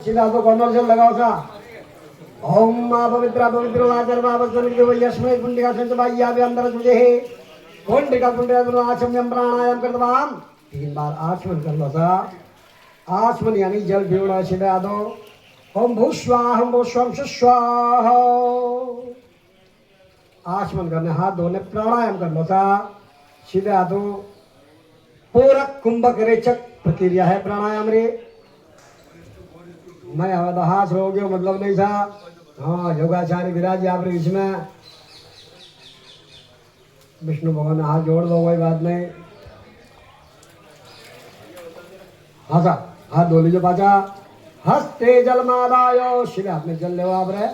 सीधा तो कॉर्नर से लगाओ सा ओम मा पवित्र पवित्र वाचर मा वस्त्र यस्मै पुंडिका संचवाया भी अंदर तुझे है पुंडिका पुंडिका आचमन प्राणायाम करतवाम 3 बार आचमन कर लो सा आचमन यानी जल पीवड़ा सीधा दो ओम भूस्वाहम भूस्वम सुस्वाहा आचमन करने हाथ धोने प्राणायाम कर लो सा सीधा दो पूरक कुंभक रेचक प्रक्रिया है प्राणायाम रे मैं तो हाथ हो गया मतलब नहीं था हाँ योगाचार्य विराज आप इसमें विष्णु भगवान हाथ जोड़ दो कोई बात नहीं हाँ सा हाथ धो लीजिए पाचा हस्ते जल मादायो सीधे हाथ में जल ले आप रे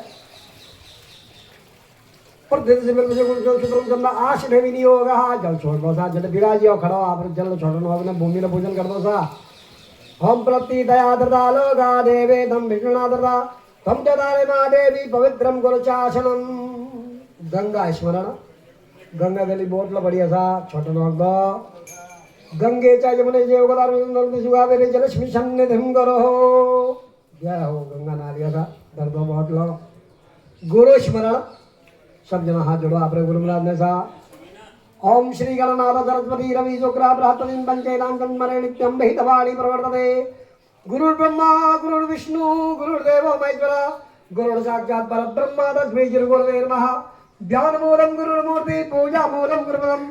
आश भी नहीं होगा जल छोड़ दो सा जल विराजी हो खड़ो आप जल छोड़ो अपने भूमि में पूजन कर दो सा हम प्रति दया दृदा लोगा देवे तम विष्णुनादृदा तम जदारे मा देवी पवित्रम गुरुचासनम गंगा स्मरण गंगा गली बोतल बढ़िया सा छोटा नोक दो गंगे चा यमुने जे उगदार नर्मदे सुगावे जलस्मि सन्निधिं करो जय हो गंगा नारिया सा दर्द बहुत लो गुरु स्मरण सब जना हाथ जोड़ो आप गुरु महाराज ने सा ओम श्री गणनाथ सरस्वती रवि शुक्र बृहस्पति पंचेनाम तन्मरे नित्यं विहितवाणी प्रवर्तते गुरुर्ब्रह्मा गुरुर्विष्णु गुरुर्देवो महेश्वर गुरुर् साक्षात् परब्रह्म तस्मै श्री गुरवे नमः ज्ञानमूलं गुरुर्मूर्ति पूजामूलं गुरुपदं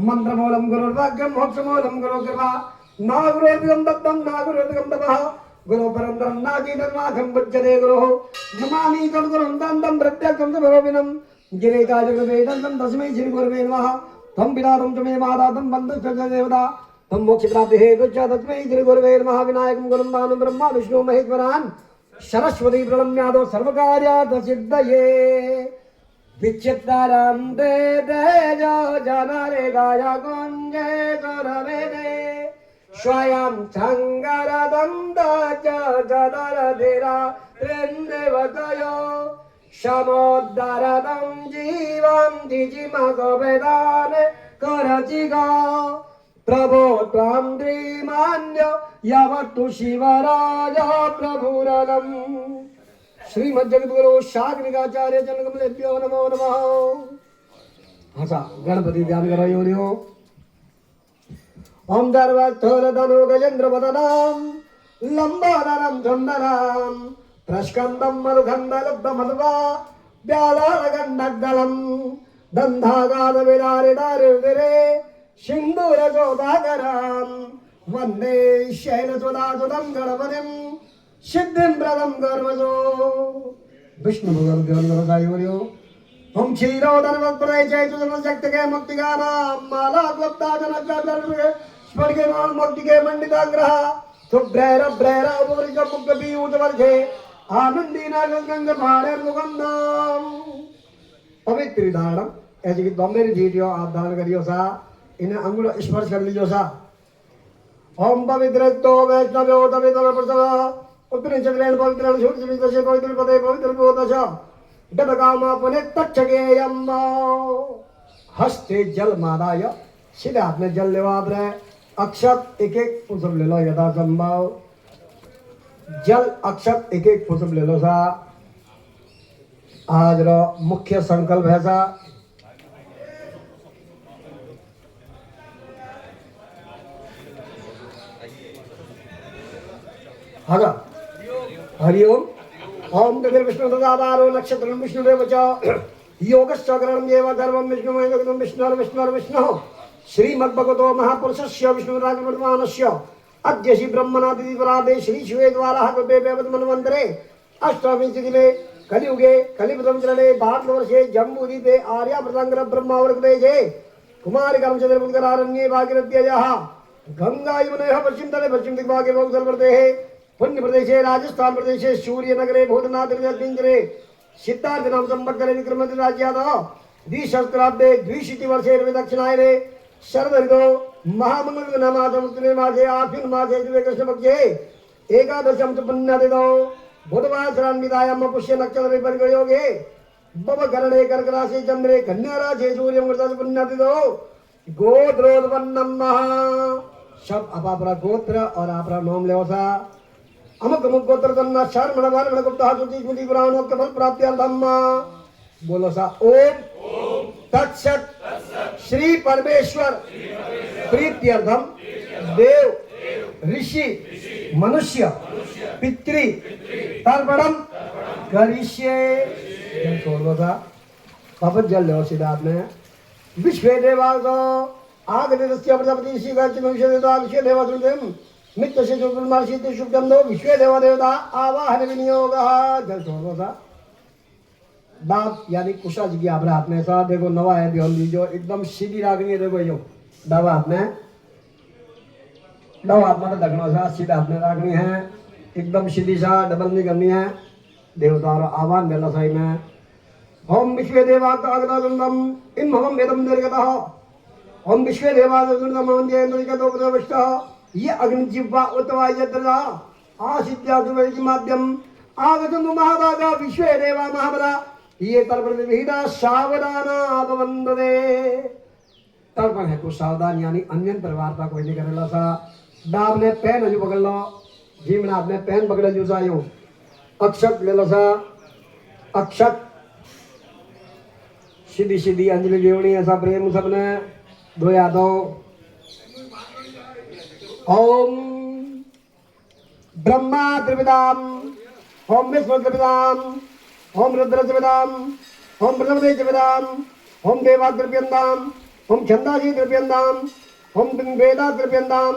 मंत्रमूलं गुरुर्वाक्यं मोक्षमूलं गुरुकृपा ना गुरुर्दिगं दत्तं ना गुरुर्दिगं तपः गुरु परंपरं नाचितन्नाथं बुध्यते गुरुः नमामि तद्गुरुं दन्तं प्रत्यक्षं च भरोविनं जिने काजगवेदन्तं तस्मै श्री गुरवे नमः तम पिता तम च मे माता तम बन्धुश्च च देवता तम मोक्ष प्राप्ति हेतु च तस्मै श्री गुरवे नमः विनायकं गुरुं भानु ब्रह्मा विष्णु महेश्वरान् सरस्वती प्रणम्यादो सर्वकार्यार्थ सिद्धये विचित्रां दे दे जो जनरे गाया कुञ्जे गुरवेदे स्वयं संगरदन्त च जदरधिरा त्रिन्देवतयो समुद्रदं जीवं जिजिमगवेदान करचिगा प्रभो त्वां द्रिमान्य यावत्तु शिवराज प्रभुरनं श्रीमद्जगद्गुरु शाग्निकाचार्य जनकमलेभ्यो नमो नमः हसा गणपति ध्यान करो योनियो ओम दर्वस्थोरधनु गजेन्द्रवदनां लंबोदरं चन्दनां प्रस्कन्दं मधुखन्दलब्धमध्वा व्यालालगण्डगदलं दन्धागाधविदारिदारिर्दिरे सिन्दूरगोदाकरां वन्दे शैलसुधासुतं गणपतिं सिद्धिं प्रदं कर्मसो विष्णु भगवान ध्यान करो साईवरियो हम क्षीरोदरवत्प्रदय चैतुर्शक्तिके मुक्तिगानां माला क्लुप्ता जनकर्तृके स्फटिके मुक्तिके मंडिताग्रह शुभ्रैरभ्रैर उपवृज मुक्तपीयूषवर्षे आनंदीना गंग भाड़े मुगंधाम पवित्र धारण ऐसे कि बम्बे वीडियो आप धारण करियो सा इन्हें अंगुल स्पर्श कर लीजिए सा ओम पवित्र तो वैष्णव पवित्र प्रसव उत्तर चंद्रेण पवित्र छोट से पवित्र पदे पवित्र गोदश गदगामा पुने तक्षगेयम हस्ते जल मादाय सीधे हाथ में जल लेवा रहे अक्षत एक एक पुष्प ले लो यथा संभव जल अक्षत एक एक पुष्प ले लो सा आज रो मुख्य संकल्प है सा हरिओम ओम गगन विष्णु तदारो नक्षत्रं विष्णुदेव च योगश्च ग्रहणं देव धर्मं विष्णुमय जगतं विष्णु श्रीमद्भगवतो महापुरुषस्य विष्णुराजवर्तमानस्य अद्य श्री ब्रह्मणादिपराधे श्री शिवे द्वारा कृते मन्वन्तरे अष्टाविंशतिमे कलियुगे कलियुगं चरणे भारतवर्षे जम्बूदीपे आर्यावर्ताङ्कर ब्रह्मावर्तदेशे कुमारिकांशधर्मुद्गरारण्ये भागीरथ्याः गंगा यमुनयोः पश्चिमतटे पश्चिम दिग्भागे बहुसर्वर्तेः पुण्य प्रदेशे राजस्थान प्रदेशे सूर्यनगरे भूतनाथरे सिद्धार्थ नाम संवत्सरे विक्रमोत्तर राज्यातः द्विसहस्राब्दे द्विशीतिवर्षे दक्षिणायने शरदऋतौ महामङ्गलमासे मासे आश्विन मासे कृष्णपक्षे एकादशं च पुण्यतिथौ बुधवासरान्वितायां पुष्य नक्षत्रे परियोगे भवकरणे कर्कराशि चंद्रे कन्या राशि सूर्यं वृषभ पुण्यतिथौ गोत्रोत्पन्नम सब आप अपना गोत्र और अपना नाम ले सा अमुक अमुक गोत्र तन्ना शर्मण वर्ण गुप्ता सुति स्मृति पुराणों के फल प्राप्ति धम्मा। बोलो सा ओम तत्सत श्री परमेश्वर प्रीत्यर्थम देव ऋषि मनुष्य पितृ तर्पणम करिष्ये। जल छोड़ दो सा वापस जल लो सीधा आपने। विश्व देवागो आगदेवस्य प्रजापति श्री गायत्री विश्व देवता विश्व देवासुदेव मित्र से जो ब्रह्मार्षि शुभम दो विश्व देवा देवता आवाहन विनियोग। जल छोड़ दो सा दाब यानी कुशा जी की आप हाथ में ऐसा देखो नवा है ध्यान दीजिए एकदम सीधी रागनी है। देखो यो दब हाथ में दब हाथ में दखना सा सीधा हाथ में रागनी है एकदम सीधी सा डबल नहीं करनी है। देवता और आह्वान देना सही में ओम विश्व देवा कागदादम इन भवम वेदम निर्गतः ओम विश्व देवा निर्गतः ये अग्निजिह्वा उत्वा यद्रा आसिद्यादि माध्यम आगतु महाभागा विश्व देवा महाबला ये तर्पण विहिता सावधाना भवन्दे। तर्पण है कुछ सावधान यानी अन्य परिवारता कोई नहीं करेला सा। डाब ने पेन जो पकड़ लो जीवना आपने पेन पकड़े जो सायो अक्षत ले लो सा अक्षत सीधी सीधी अंजलि देवनी ऐसा प्रेम सबने दो यादव। ओम ब्रह्मा त्रिविदाम ओम विष्णु त्रिविदाम ओम रुद्र त्रिविदाम ओम ब्रह्मदेव त्रिविदाम ओम देवा त्रिव्यंदाम ओम छंदासी त्रिव्यंदाम ओम वेदा त्रिव्यंदाम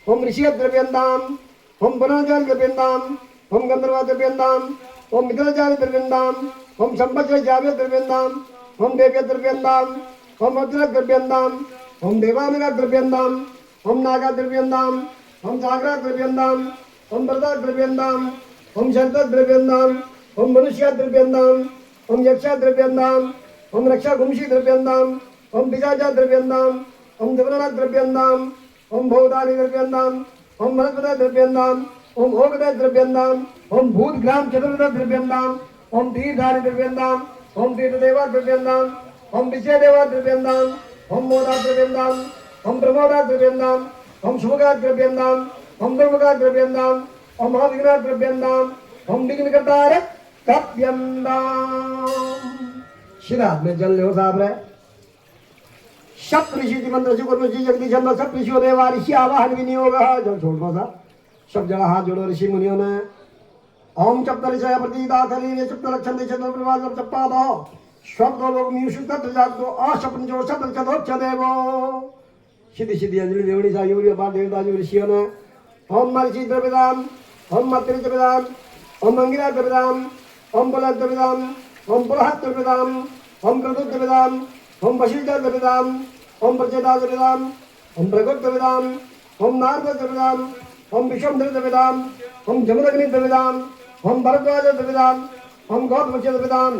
ओम ऋषि त्रिव्यंदाम ओम वनजल त्रिव्यंदाम ओम गंधर्व त्रिव्यंदाम ओम मित्रचार्य त्रिव्यंदाम ओम संवत्सर जाव्य त्रिव्यंदाम ओम देव्य त्रिव्यंदाम ओम वज्र त्रिव्यंदाम ओम देवानगा त्रिव्यंदाम ओम नागा त्रिव्यंदाम ओम जागरा त्रिव्यंदाम ओम वरदा त्रिव्यंदाम ओम शंत त्रिव्यंदाम ओम मनुष्य त्रिव्यंदाम ओम यक्ष त्रिव्यंदाम ओम रक्षा गुंशी त्रिव्यंदाम ओम पिशाचा त्रिव्यंदाम ओम देवना त्रिव्यंदाम ओम भौदानी त्रिव्यंदाम ओम मनस्पत त्रिव्यंदाम ओम ओगद त्रिव्यंदाम ओम भूतग्राम चतुर्थ त्रिव्यंदाम ओम तीर्थानी त्रिव्यंदाम ओम तीर्थदेवा त्रिव्यंदाम ओम विजयदेवा त्रिव्यंदाम ओम मोदा त्रिव्यंदाम ओम प्रमोदा त्रिव्यंदाम ओम शुभगा त्रिव्यंदाम ओम दुर्गा त्रिव्यंदाम ओम महाविघ्ना त्रिव्यंदाम ओम विघ्नकर्ता त्रिव्यंदाम। शिरात में जल लो साहब रे सप्त ऋषि मंत्र से कर्म जी जगदीश चंद्र सप्त ऋषि देवा ऋषि आवाहन विनियोग। जल छोड़ दो सा सब जगह हाथ जोड़ो ऋषि मुनियों ने। ओम सप्त ऋषय प्रतीता कली सप्त लक्षण चंद्र प्रभाव चप्पा दो शब्द लोग म्यूषु तत्व जाग दो अशपन जो सप्त चतुर्थ देवो। सीधी सीधी अंजलि देवनी सा यूरी बार देवता जी ऋषियों ने। ओम मर्षि द्रविदाम ओम मत्री द्रविदाम ओम अंगिरा द्रविदाम ओम बल द्रविदाम ओम पुलह द्रविदाम ओम क्रतु द्रविदाम ओम वशिष्ठ द्रविदाम ओम प्रचेता द्रविदाम ओम प्रगुप्त द्रविदाम ओम नारद द्रविदाम ओम विश्वम्भर द्रविदाम ओम जमदग्नि द्रविदाम ओम भरद्वाज द्रविदाम ओम गौतम द्रविदाम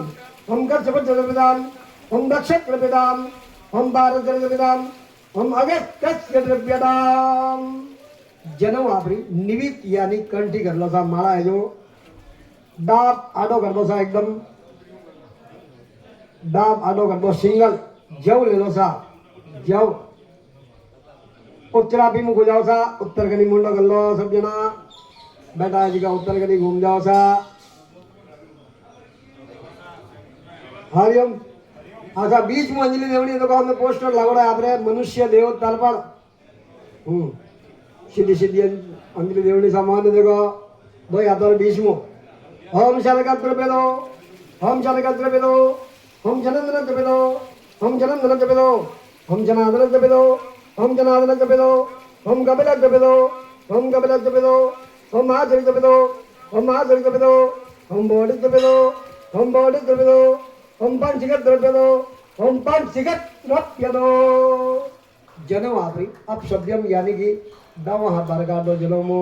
ओम कच्छप द्रविदाम ओम दक्षक द्रविदाम ओम भारत द्रविदाम ओम अगस्त्य द्रव्यदाम। जन्म आपरी निवित यानी कंठी कर लो सा माला है जो डाब आडो कर दो सा एकदम डाब आडो कर दो सिंगल जव ले लो सा जव उत्तरापी मुख हो जाओ सा उत्तर कनी मुंडो कर लो सब जना बेटा जी का उत्तर कनी घूम जाओ सा। हरिओम अच्छा बीच में अंजलि देवनी तो हमने पोस्टर लगोड़ा आप रे मनुष्य देव तर्पण सीधी सीधी अंजलि देवनी सामान देखो दो या तो बीच में ओम शलका द्रव्यदो ओम शलका द्रव्यदो ओम जनंदन द्रव्यदो ओम जनंदन द्रव्यदो ओम जनार्दन द्रव्यदो ओम जनार्दन द्रव्यदो ओम कपिल द्रव्यदो ओम कपिल द्रव्यदो ओम महाजरी द्रव्यदो ओम महाजरी द्रव्यदो ओम बोधि द्रव्यदो ओम बोधि द्रव्यदो ओम पंचगत द्रव्यदो ओम पंचगत द्रव्यदो। जन्म आपरी अब शब्दम यानी कि दम हाथ बार का दो जनमो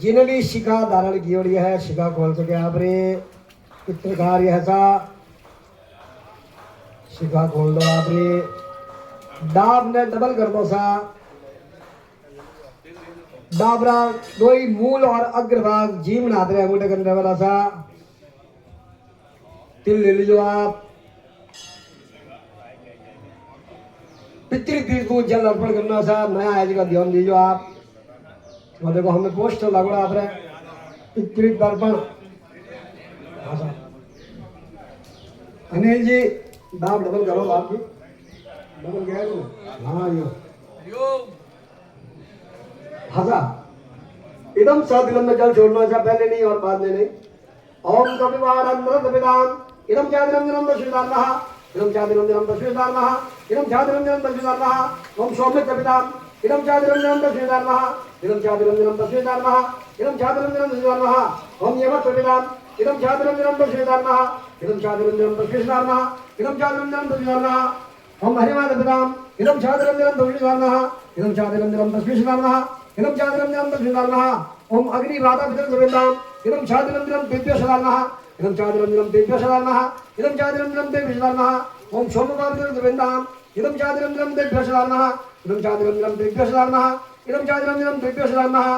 जिन्हें भी शिखा धारण की और यह शिखा खोल सके आप रे चित्रकार यह सा शिखा खोल दो आप रे डाब ने डबल कर दो सा डाबरा दो ही मूल और अग्रभाग जीव नाथ रहे अंगूठे करने वाला सा तिल ले लीजिए आप पितृतीर्थ को जल अर्पण करना सा नया आज का ध्यान दीजिए आप। और देखो हमें पोस्टर लगोड़ा आप रे पितृ दर्पण। अनिल जी दाब डबल करो, आपकी डबल गया है। हाँ यो हजा इदम सादिलम में जल छोड़ना ऐसा पहले नहीं और बाद में नहीं। ओम कपिवारंद्र विदान इदम चादिलम दिनम दशविदानः इदम चादिलम दिनम दशविदानः इदम चादिलम दिनम दशविदानः। ओम सौम्य विदान इदम चादिलम दिनम दशविदानः इदम चादिलम दिनम दशविदानः इदम चादिलम दिनम दशविदानः। ओम यमत विदान इदम चादिलम दिनम दशविदानः इदम चादिलम दिनम दशविदानः इदम चादिलम दिनम दशविदानः। ओम हरिमाद विदान इदम चादिलम दिनम दशविदानः इदम चादिलम दिनम दशविदानः इदम चादिलम दिनम दशविदानः। ओम अग्निवादा विदान इदम चादिलम दिनम दिव्यशदानः इदम चादिलम दिनम दिव्यशदानः इदम चादिलम दिनम दिव्यशदानः। ओम सोमवार विदान इदम चादिलम दिनम दिव्यशदानः इदम चादिलम दिनम दिव्यशदानः इदम चादिलम दिनम दिव्यशदानः।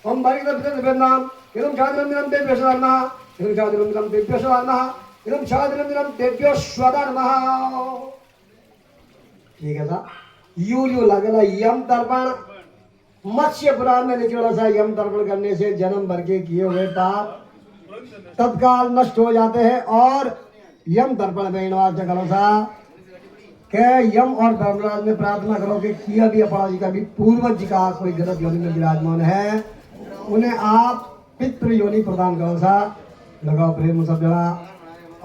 ओम भरित विदान इदम चादिलम दिनम दिव्यशदानः इदम चादिलम दिनम दिव्यशदानः इदम चादिलम दिनम दिव्यशदानः। ठीक है सा यू लगेगा यम तर्पण। मत्स्य पुराण में लिखा सा यम तर्पण करने से जन्म भर के किए हुए पाप तत्काल नष्ट हो जाते हैं। और यम तर्पण में इनवास करो सा के यम और धर्मराज में प्रार्थना करो कि किया भी अपराधी का भी पूर्वज जी का कोई गलत योनि में विराजमान है उन्हें आप पितृ योनि प्रदान करो सा। लगाओ प्रेम सब जरा।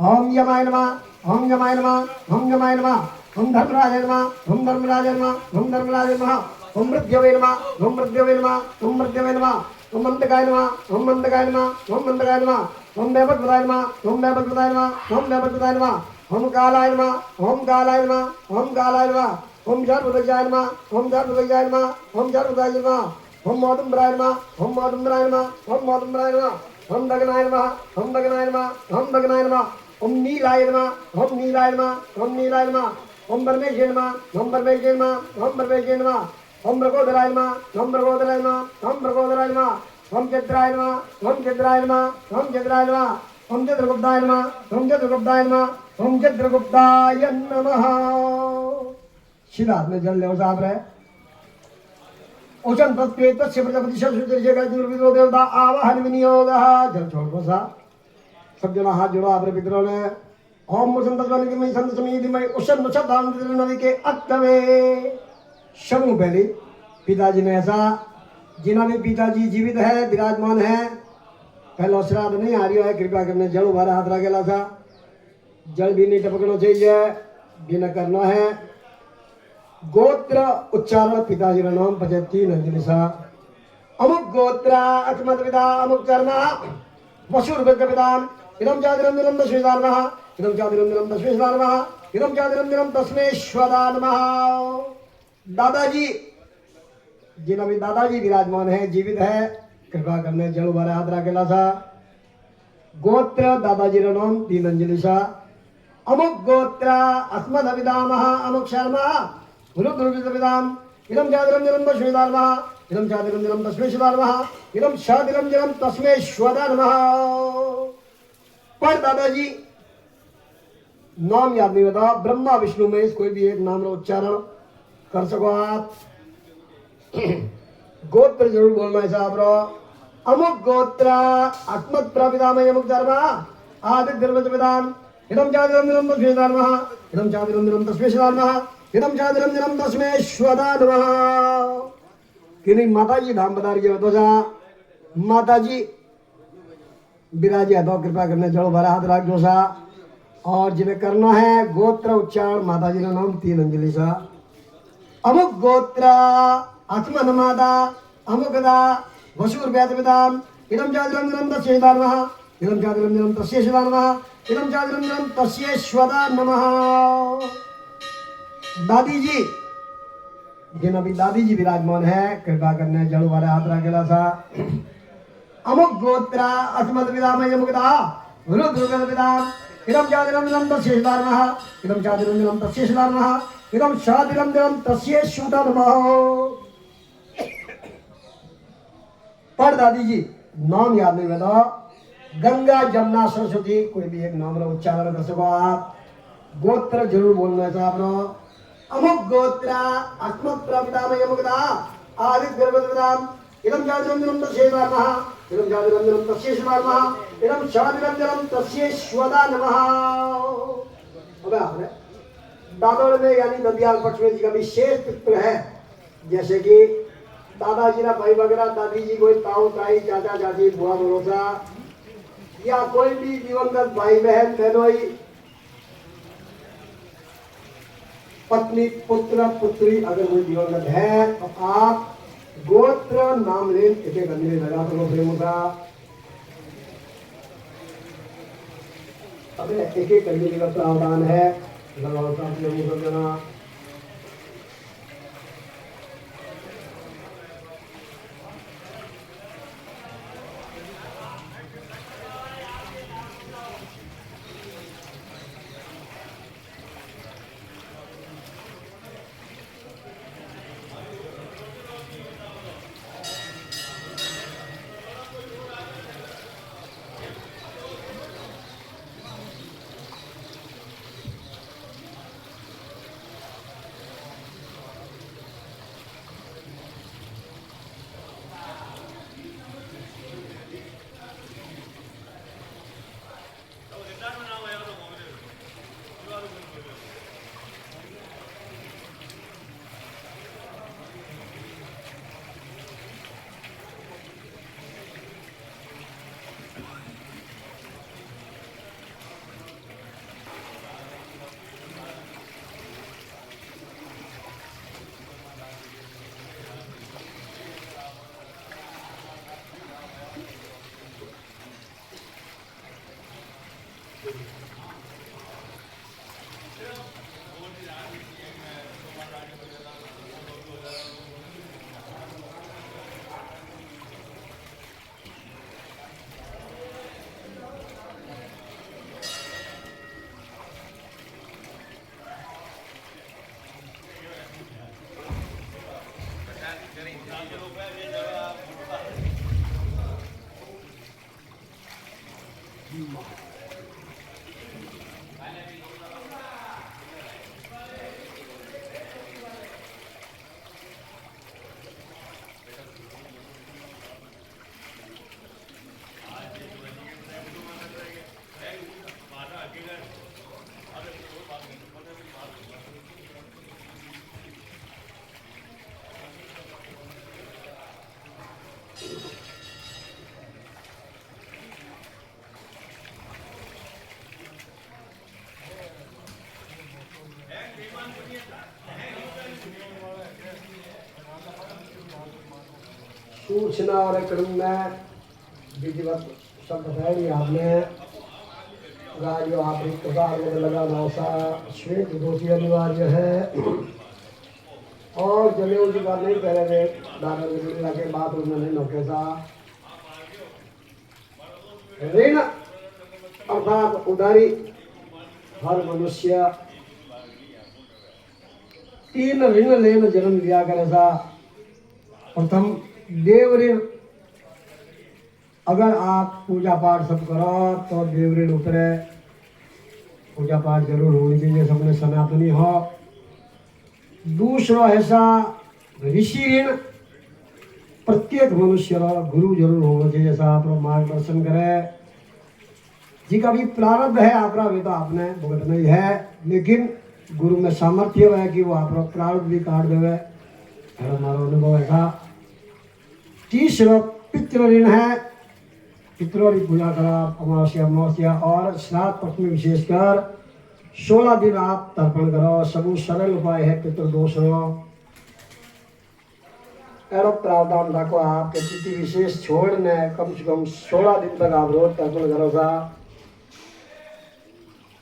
ओम यमाय नमः ओम यमाय नमः ओम यमाय नमः ओम धर्मराज नमः ओम धर्मराज नमः ओम धर्मराज नमः ओम मृत्युवे नमः ओम मृत्युवे नमः ओम मृत्युवे नमः ओम मंदकाय नमः ओम मंदकाय नमः ओम मंदकाय नमः ओम देवतपदाय नमः ओम देवतपदाय नमः ओम देवतपदाय नमः ओम कालाय नमः ओम कालाय नमः ओम कालाय नमः ओम जर्वदजाय नमः ओम जर्वदजाय नमः ओम जर्वदजाय नमः ओम मौदुम्बराय नमः ओम मौदुम्बराय नमः ओम मौदुम्बराय नमः ओम दगनाय नमः ओम दगनाय नमः ओम दगनाय नमः ओम नीलाय नमः ओम नीलाय नमः ओम नीलाय नमः ओम परमेश्वर नमः ओम परमेश्वर नमः ओम परमेश्वर नमः ओम मृगोदराय नमः ओम मृगोदराय नमः ओम मृगोदराय नमः ओम चित्राय नमः ओम चित्राय नमः ओम चित्राय नमः ओम चित्रगुप्ताय नमः ओम चित्रगुप्ताय नमः ओम चित्रगुप्ताय नमः। सीधा हाथ में जल ले साहब रहे। ओशन तत्वे तस्य प्रजापति शब्दजय दुर्विदो देवता आवाहन विनियोगः। जल छोड़ दो सा सब जना हाथ जोड़ो आप पितरों ने। ओम मुसन तत्वन की मैं संत समीधि में ओशन नक्षत्रान नदी के अक्तवे शमु पहले पिताजी ने ऐसा जिन्होंने पिताजी जीवित है विराजमान है पहला श्राद्ध नहीं आ रही है कृपया करने जल उभारा हाथ रखेला था। जल भी नहीं टपकना चाहिए बिना करना है। गोत्र उच्चारण पिताजी का नाम 35 अंजलिसा। अमुक गोत्र अचमत विदा अमुक कर्मा वसुर विदान इदम चादिरम दिनम दशविदानः इदम चादिरम दिनम दशविदानः इदम चादिरम दिनम तस्मेश्वदानः। दादाजी जिन अभी दादाजी विराजमान है जीवित है कृपा करने जल उबारा हाथ रखेला था। गोत्र दादाजी का नाम 3 अंजलिसा। अमुक गोत्र अस्मद विदामः अमुक शर्मा रुद्रविदाम इदम चादिरम दिनम दशविदानः इदम चादिरम दिनम तस्मेश्वदानः इदम चादिरम दिनम तस्मेश्वदानः। पर दादाजी नाम याद नहीं होता ब्रह्मा विष्णु में कोई भी एक नाम का उच्चारण कर सको आप। गोत्र जरूर बोलना है साहब रो। अमुक गोत्र अस्मत् प्रविदामय अमुक धर्म आदित्य धर्मविदान इदम चादिरम दिनम तस्मेश्वदानः इदम चादिरम दिनम तस्मेश्वदानः इदम चादिरम दिनम तस्मेश्वदानः। किन्हीं माताजी धाम बता रही है तो सा माताजी विराजी है तो कृपा करने जड़ो भरा हाथ रख दो सा। और जिन्हें करना है गोत्र उच्चारण माताजी का नाम 3 अंजलि सा। अमुक गोत्र आत्मन माता अमुकदा वसुर वेदविदान इदम चादिरम दिनम तस्येदानः इदम चादिरम दिनम तस्येदानः इदम चादिरम दिनम तस्येश्वदानः। दादी जी जिन अभी दादी जी विराजमान है कृपा करने जड़ो वाले हाथ रखेला सा। अमुक गोत्र अस्मद विदामय अमुकदा रुद्र वेदविदान इदम चादिरम दिनम तस्येदानः इदम चादिरम दिनम तस्येदानः इदम चादिरम दिनम तस्येश्वदानः। पर दादी जी नाम याद नहीं बता गंगा जमुना सरस्वती कोई भी एक नाम का उच्चारण कर सको आप। गोत्र जरूर बोलना है साहब। अमुक गोत्र अस्मत् प्रविदामय अमुकदा आदित्य गर्भदाम इदम चादिरम दिनम तस्येदानः इदं जातिरञ्जनं तस्यै शिवाय नमः, इदं शादिरञ्जनं तस्यै श्वदा नमः। अब आपने दादोड़ में यानी ददियाल पक्ष में जी का विशेष पितृ है, जैसे कि दादाजी ना भाई वगैरह, दादी जी कोई ताऊ ताई चाचा चाची बुआ भरोसा, या कोई भी दिवंगत भाई बहन बहनोई, पत्नी पुत्र पुत्री अगर कोई दिवंगत है तो आप गोत्र नाम ले इसे करने लगा तो प्रेम का अब एक एक करने का प्रावधान है। सूचना और क्रम में विधिवत सब बताएंगे आपने गाड़ियों आप प्रकार में लगा नौसा श्वेत धोती अनिवार्य है और जलेऊ की बात नहीं करेंगे दादा के बाद उन्होंने नौकेसा ऋण अर्थात उधारी हर मनुष्य तीन ऋण लेन जन्म लिया करेगा। प्रथम देव ऋण, अगर आप पूजा पाठ सब करो तो देव ऋण उतरे, पूजा पाठ जरूर होनी चाहिए, सबने सनातनी हो। दूसरा ऐसा ऋषि ऋण, प्रत्येक मनुष्य गुरु जरूर होना चाहिए, जैसा आप मार्गदर्शन करे। जी का भी प्रारब्ध है आपका वे तो आपने भुगतना ही है, लेकिन गुरु में सामर्थ्य है कि वो आप प्रारब्ध भी काट देवे, हमारा अनुभव ऐसा। तीसरा पितृ ऋण है, पितरों की पूजा करा अमावस्या अमावस्या और श्राद्ध पक्ष में विशेषकर 16 दिन आप तर्पण करो। सब सरल उपाय है पितृदोष एरो प्रावधान रखो। आपके तिथि विशेष छोड़ने कम से कम 16 दिन तक आप रोज तर्पण करोगा,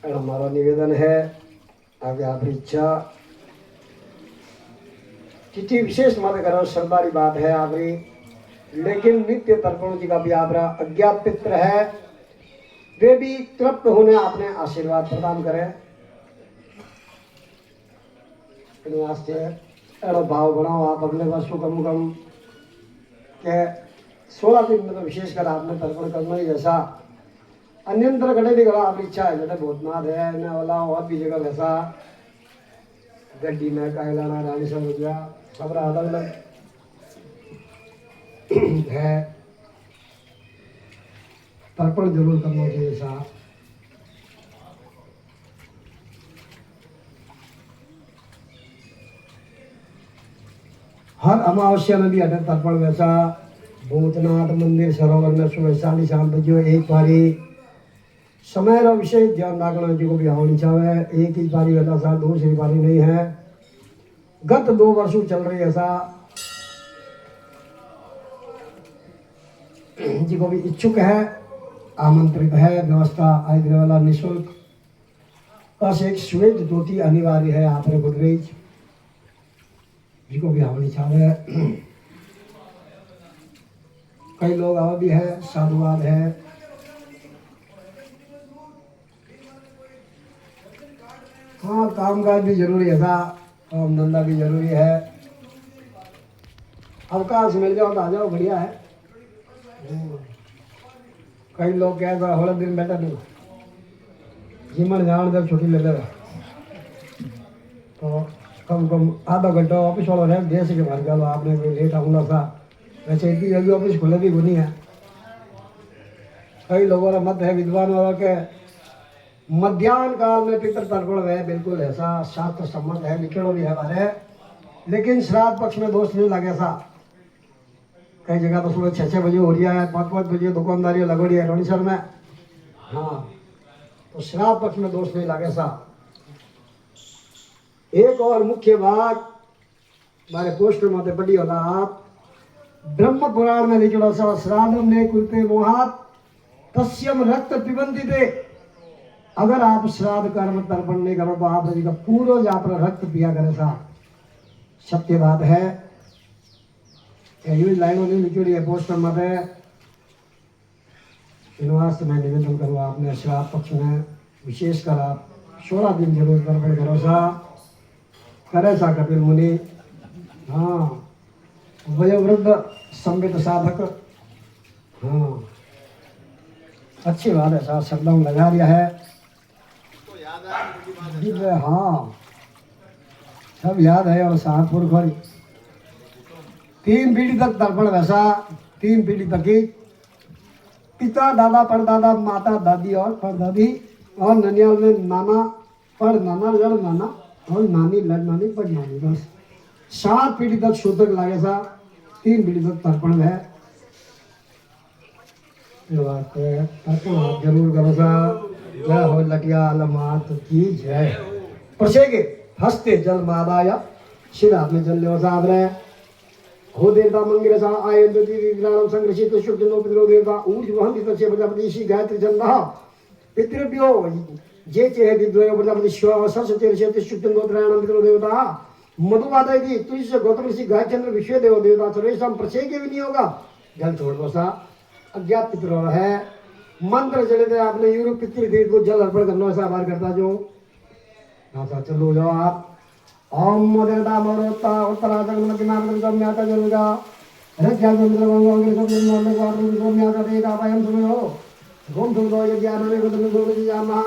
हमारा निवेदन है। आगे आप इच्छा तिथि विशेष मत करो, सरदारी बात है आपकी, लेकिन नित्य तर्पण जी का भी आप अज्ञात पित्र है, वे भी तृप्त होने आपने आशीर्वाद प्रदान करें। एड़ो भाव बनाओ आप अगले वर्ष को कम कम के 16 दिन में तो विशेषकर आपने तर्पण करना ही जैसा अन्यंत्र घटे नहीं करो। आप इच्छा है जैसे भूतनाथ है न वाला और भी जगह वैसा गड्डी में कहलाना रानी सब हो गया, सब अलग अलग है। तर्पण जरूर करना चाहिए साहब। हर अमावस्या में भी अटल तर्पण वैसा भूतनाथ मंदिर सरोवर में सुबह 7:30 बजे एक बारी समय रो विशेष ध्यान रखना जी को भी होनी चाहिए। एक ही बारी वाला सा दूसरी बारी नहीं है। गत 2 वर्षों चल रही ऐसा जी को भी इच्छुक है आमंत्रित है। व्यवस्था आदि वाला निःशुल्क बस एक श्वेत धोती अनिवार्य है। आपने गुडरेज जी को भी होनी चाहिए। कई लोग और भी है, साधुवाद है। हाँ कामकाज भी जरूरी है था, काम धंधा भी जरूरी है। अवकाश मिल जाओ तो आ जाओ, बढ़िया है। कई लोग कहते हैं हर दिन बैठा नहीं जिमन जान जब छुट्टी ले ले तो कम कम आधा घंटा ऑफिस वाला रह देश के बाहर गया। आपने कोई लेट आऊँगा था, वैसे इतनी जल्दी ऑफिस खुले भी नहीं है। कई लोगों का मत है विद्वान वालों के मध्याह्न काल में पितृ तर्पण है, बिल्कुल ऐसा शास्त्र सम्मत है, लिखिणों भी है हमारे। लेकिन श्राद्ध पक्ष में दोष नहीं लगे सा। कई जगह तो सुबह 6-6 बजे हो रहा है, 5-5 बजे दुकानदारी लगोड़ी है रोनीसर में। हाँ तो श्राद्ध पक्ष में दोष नहीं लगे सा। एक और मुख्य बात हमारे पोस्टर में बड़ी होला आप ब्रह्म पुराण में लिखा सा श्राद्धम ने कुलते मोहात तस्यम रक्त पिबंदिते। अगर आप श्राद्ध कर्म तर्पण नहीं करो तो आप जी का पूर्वज आप रक्त पिया करे सा। सत्य बात है। यही लाइनों नहीं लिखी है पोस्टर में। श्रीनिवास मैं निवेदन करूँ आपने श्राद्ध पक्ष में विशेषकर आप 16 दिन जरूर तर्पण करो सा। करे सा कपिल मुनि। हाँ वयोवृद्ध संबित साधक। हाँ अच्छी बात है साहब, शब्दों में लगा दिया है। हाँ सब याद है। और सहारपुर खोरी 3 पीढ़ी तक तर्पण वैसा, 3 पीढ़ी तक ही पिता दादा परदादा माता दादी और परदादी और ननियाल में नाना पर नाना लड़ नाना और नानी लड़ नानी पर नानी, बस 7 पीढ़ी तक शोधक लागे सा। 3 पीढ़ी तक तर्पण है। तर्पण जरूर करो सा। जय हो लटियाल मात की जय। प्रसेगे हस्ते जल मादाया शिरा में जल ले साहब रे हो देवता मंगिर सा आयन दीदी ज्ञानम संग्रहित शुभ जनो पितरो देवता ऊर्ज वहन तस्य प्रजापति श्री गायत्री चंदा पितृभ्यो जे चेह दिद्वयो प्रजापति शिव सरस्वती ऋषि शुभ जनो त्रयाणम पितरो देवता मधुवादा दी तुझसे गौतम ऋषि गायचंद्र विश्व देव देवता सर्वेशम प्रसेगे भी नहीं होगा। जल छोड़ दो सा। अज्ञात पितरो है मंत्र चले थे आपने यूरोप पितृदेव को जल अर्पण करना ऐसा आभार करता जो। हाँ चलो जाओ आप। ओम देवता मरोता उत्तराधक नमकिनाम गम्याता जलगा रज्ञा चंद्र गंगोंगे सब निर्मल वारुण गम्याता देगा पायम सुनो ओम दुर्गो यज्ञानने गुदन गुदन जामा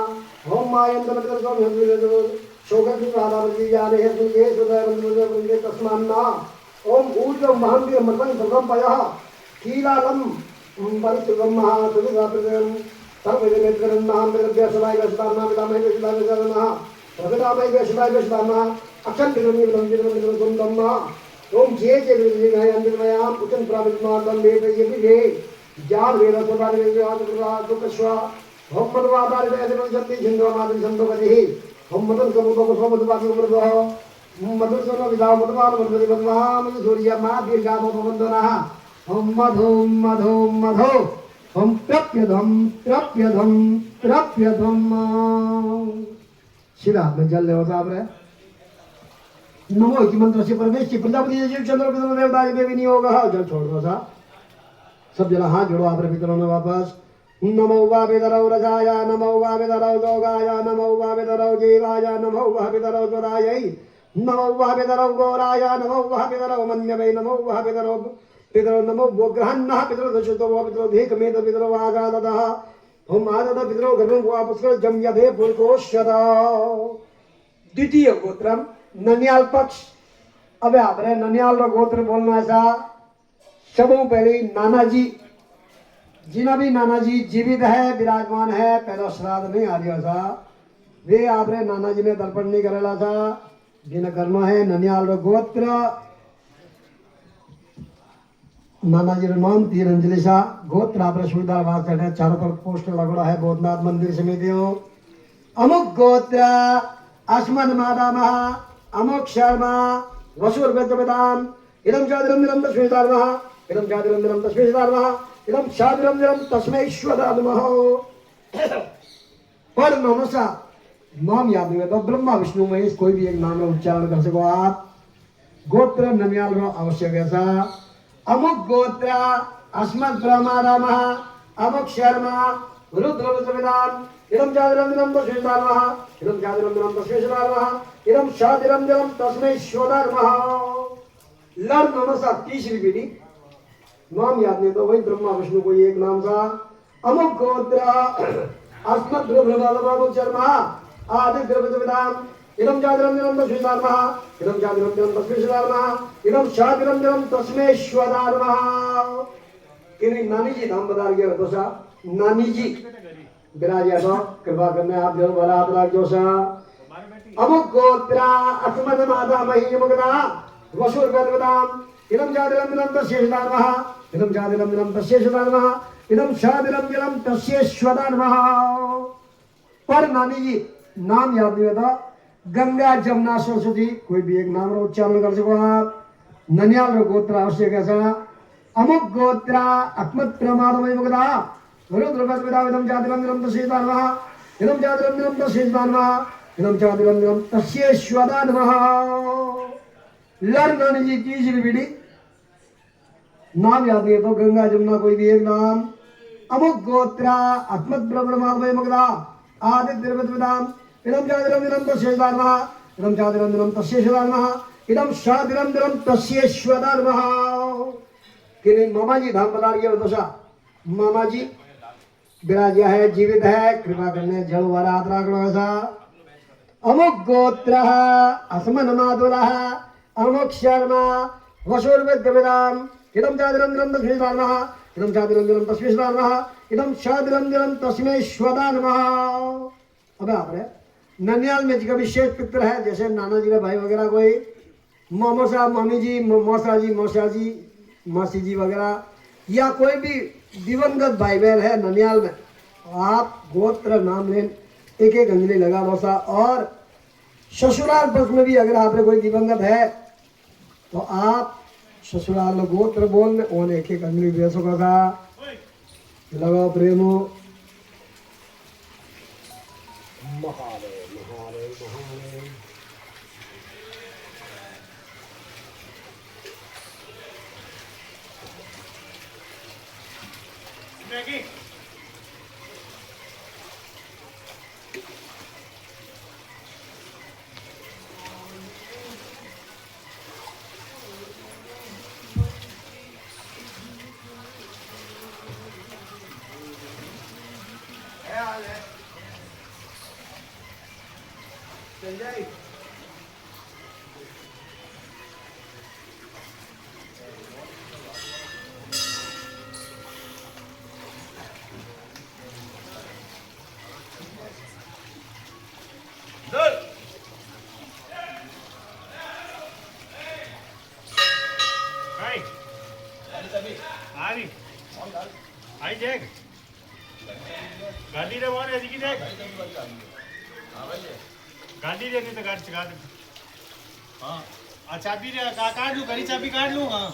ओम मायं दमकर को हंसुले जो शोकक आधार जी जाने है तुम ये सदा बंदे बंदे तस्मान्ना ओम ऊर्ज महांवीर मतन सर्वम पयः कीलालम परित्रम्मः सुविधाप्रदं सर्वजनेत्रं नाम विद्यासवाय वस्ताना विदामय विदामय प्रगटामय वैष्णवाय वैष्णवाः अक्षर विरमी विरमी कुंदम्मा ओम जे जे विरमी अंतिमयाम उचन प्राविद्मार्दम वेद ये भी ज्ञान वेद सदान वेद आज प्रभा दुखस्वा हम मदवादार वेद जति जिंदो मादन संतोपति हम मदन कबूतो को मदवाद उमरदो मधुर सोनो विदा मदवान मदवि मदवाम सूर्य मा दीर्घा वंदना हम मधु मधु मधु हम प्रप्यधम प्रप्यधम प्रप्यधम शिरा में जल ले साहब रे नमो की मंत्र से परमेश्वर प्रजापति जीव चंद्र पितरों देवता जी भी नहीं होगा। जल छोड़ दो सा। सब जला हाथ जोड़ो आप पितरों में वापस। नमो वावेदरौ रजाया नमो वावेदरौ जोगाया नमो वावेदरौ जीवाया नमो वावेदरौ स्वरायै नमो वावेदरौ गौराया नमो वावेदरौ मन्यवे नमो वावेदरौ पितरो नमो गोग्रहन्नः पितरो दशतो पितरो धेक मेद पितरो आगादः हम आदद पितरो गर्भं वापस कर जम यदे पुरकोशदा। द्वितीय गोत्रम ननियाल पक्ष। अब आपने ननियाल रो गोत्र बोलना ऐसा सबों पहले नाना जी जिन्हें भी नाना जी जीवित है विराजमान है पहला श्राद्ध नहीं आ रहा था वे आपरे नाना जी ने दर्पण नहीं करेला था जिन्हें करना है ननियाल रो गोत्र नाना जी रो नाम तीर अंजलि सा गोत्र आपरे सुविधा वास है चारों पर पोस्टर लगड़ा है बोधनाथ मंदिर समिति हो अमुक गोत्र आसमान मादा महा अमुक शर्मा वसुर वेदवेदान इदम जादिरम निरम तस्मेदार महा इदम जादिरम निरम तस्मेदार महा इदम शादिरम निरम तस्मै ईश्वराय नमः पर नमसा नाम याद नहीं तो ब्रह्मा विष्णु महेश कोई भी एक नाम का उच्चारण कर सको आप गोत्र ननियाल में आवश्यक ऐसा अमुक गोत्र अस्मत् ब्रह्मा महा अमुक शर्मा रुद्र वेदवेदान इदम जादिरम निरम तस्मेदार महा इदम जादिरम निरम तस्मेदार महा इदम शादिरम निरम तस्मै ईश्वराय नमः लड़ नमसा तीसरी पीढ़ी नाम याद नहीं तो वही ब्रह्मा विष्णु को एक नाम था अमुक गोत्र अस्मत् ब्रह्म शर्मा आदि द्रविदाम इदम जादिरम निरम तस्मेदार महा इदम जादिरम निरम तस्मेदार महा इदम शादिरम निरम तस्मै ईश्वराय नमः किन्हीं नानी जी नाम बता गया तो सा नानी जी विराज तो कृपा करने आप जो भला आप राज जो सा अमुक गोत्र अस्मत् माता मही मुगदा वसुर वेदवेदाम इदम जादिरम निरम तस्मेदार महा इदम जादिरम निरम तस्मेदार महा इदम शादिरम निरम तस्मेश्वराय नमः पर नानी जी नाम याद नहीं होता गंगा जमुना सरस्वती कोई भी एक नाम का उच्चारण कर सको आप ननियाल रो गोत्र आवश्यक ऐसा अमुक गोत्र अस्मत् प्रमादमय मुगदा रुद्र वेदवेदाम इदम जादिरम निरम तस्मेदार महा इदम जादिरम निरम तस्मेदार महा इदम जादिरम निरम तस्मेश्वराय नमः लड़ नानी जी तीसरी पीढ़ी नाम याद नहीं तो गंगा जमुना कोई भी एक नाम अमुक गोत्र अस्मत् ब्रह्मणमय मुगदा आदित्य वेदवेदाम इदम जादिरम निरम तस्मेदार महा इदम जादिरम निरम तस्मेदार महा इदम शादिरम निरम तस्मेश्वराय नमः किन्हीं मामा जी धाम बता रही है दोषा मामा जी विराजिया है जीवित है कृपा करने जल वाला हाथ रखना ऐसा अमुक गोत्र अस्मन् माधुरा अमुक शर्मा वसुर वेदवेदाम इदम जादिरम निरम तस्मेदार महा इदम जादिरम निरम तस्मेदार महा इदम शादिरम निरम तस्मै ईश्वराय नमः अब आप रे ननियाल में का विशेष पित्र है जैसे नाना जी का भाई वगैरह कोई मोमोसा मामी जी मौसा जी मौसा जी मासी जी वगैरह या कोई भी दिवंगत भाई बहन है ननियाल में आप गोत्र नाम लें एक एक अंजलि लगा मौसा और ससुराल पक्ष में भी अगर आपने कोई दिवंगत है तो आप ससुराल गोत्र बोल ओने एक एक अंजलि बेसो का लगाओ प्रेमो महादेव महादेव महादेव संजय आई देख गाड़ी रे मोने जी की देख गाड़ी रे नहीं तो गाड़ी चला दे हां चाबी रे काट लूं गाड़ी चाबी काट लूं हां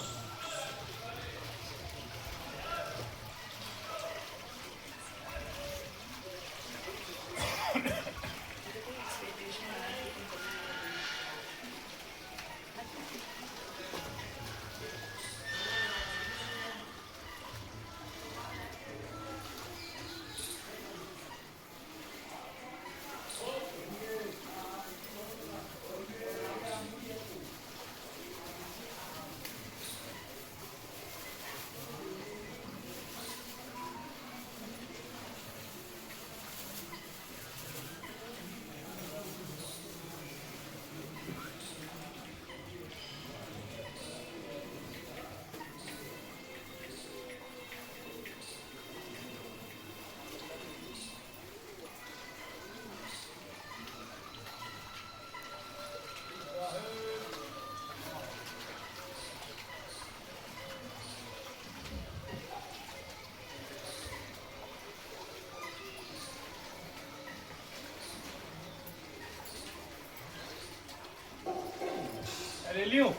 लियो